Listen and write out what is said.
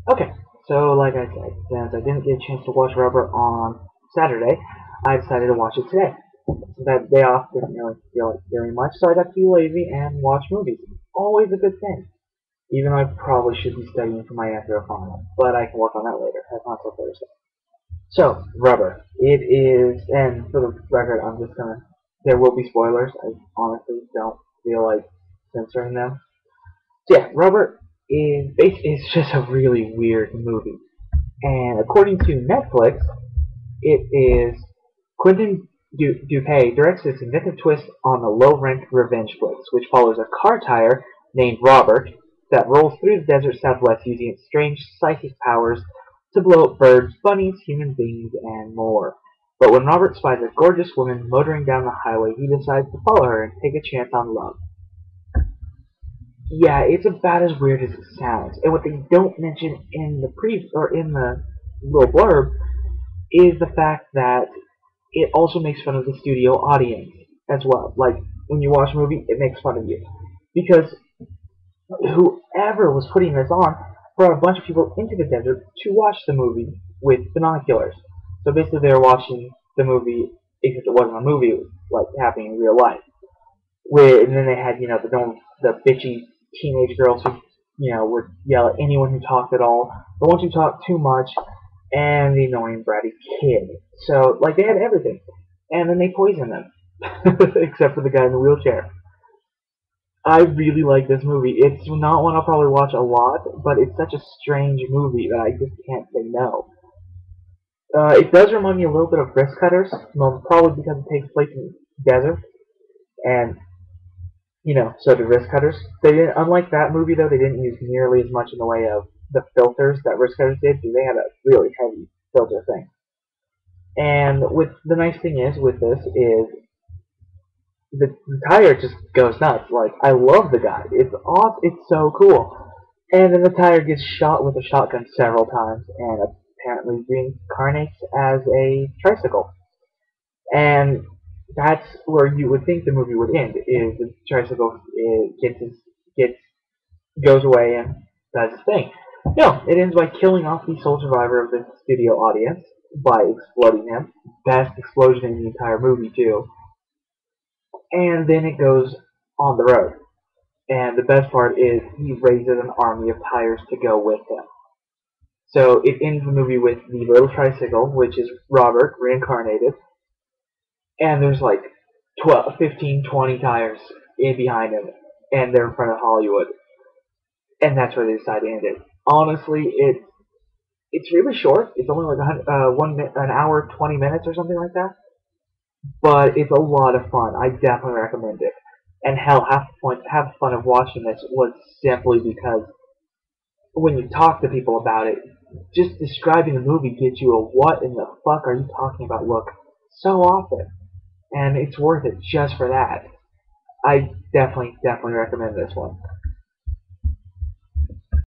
Okay, so like I said, since I didn't get a chance to watch Rubber on Saturday, I decided to watch it today. So that day off didn't really feel like doing much, so I got to be lazy and watch movies. Always a good thing. Even though I probably should be studying for my after final, but I can work on that later. That's not till Thursday. So, Rubber. It is, and for the record, I'm just gonna, there will be spoilers. I honestly don't feel like censoring them. So yeah, Rubber is just a really weird movie. And according to Netflix, it is Quentin Dupieux directs a significant twist on the low-rent revenge flicks, which follows a car tire named Robert that rolls through the desert southwest using its strange psychic powers to blow up birds, bunnies, human beings, and more. But when Robert spies a gorgeous woman motoring down the highway, he decides to follow her and take a chance on love. Yeah, it's about as weird as it sounds. And what they don't mention in the or in the little blurb is the fact that it also makes fun of the studio audience as well. Like when you watch a movie, it makes fun of you because whoever was putting this on brought a bunch of people into the desert to watch the movie with binoculars. So basically, they were watching the movie, except it wasn't a movie; it was like happening in real life. And then they had the bitchy teenage girls who would yell at anyone who talked at all, the ones who talked too much, and the annoying bratty kid. So like they had everything, and then they poisoned them, except for the guy in the wheelchair. I really like this movie. It's not one I'll probably watch a lot, but it's such a strange movie that I just can't say no. It does remind me a little bit of Wrist Cutters, well, probably because it takes place in the desert, and so do Wrist Cutters. They didn't, unlike that movie though, they didn't use nearly as much in the way of the filters that Wrist Cutters did. Because they had a really heavy filter thing. And with the nice thing is with this is the tire just goes nuts. Like I love the guy. It's awesome. It's so cool. And then the tire gets shot with a shotgun several times, and apparently reincarnates as a tricycle. And that's where you would think the movie would end. Is the tricycle gets goes away and does his thing. No, it ends by killing off the sole survivor of the studio audience by exploding him. Best explosion in the entire movie too. And then it goes on the road. And the best part is he raises an army of tires to go with him. So it ends the movie with the little tricycle, which is Robert reincarnated, and there's like 12, 15, 20 tires in behind him, and they're in front of Hollywood, and that's where they decide to end it. Honestly, it's really short. It's only like an hour 20 minutes or something like that, but it's a lot of fun. I definitely recommend it. And hell, half the fun of watching this was simply because when you talk to people about it, just describing the movie gives you a what in the fuck are you talking about look so often. And it's worth it just for that. I definitely recommend this one.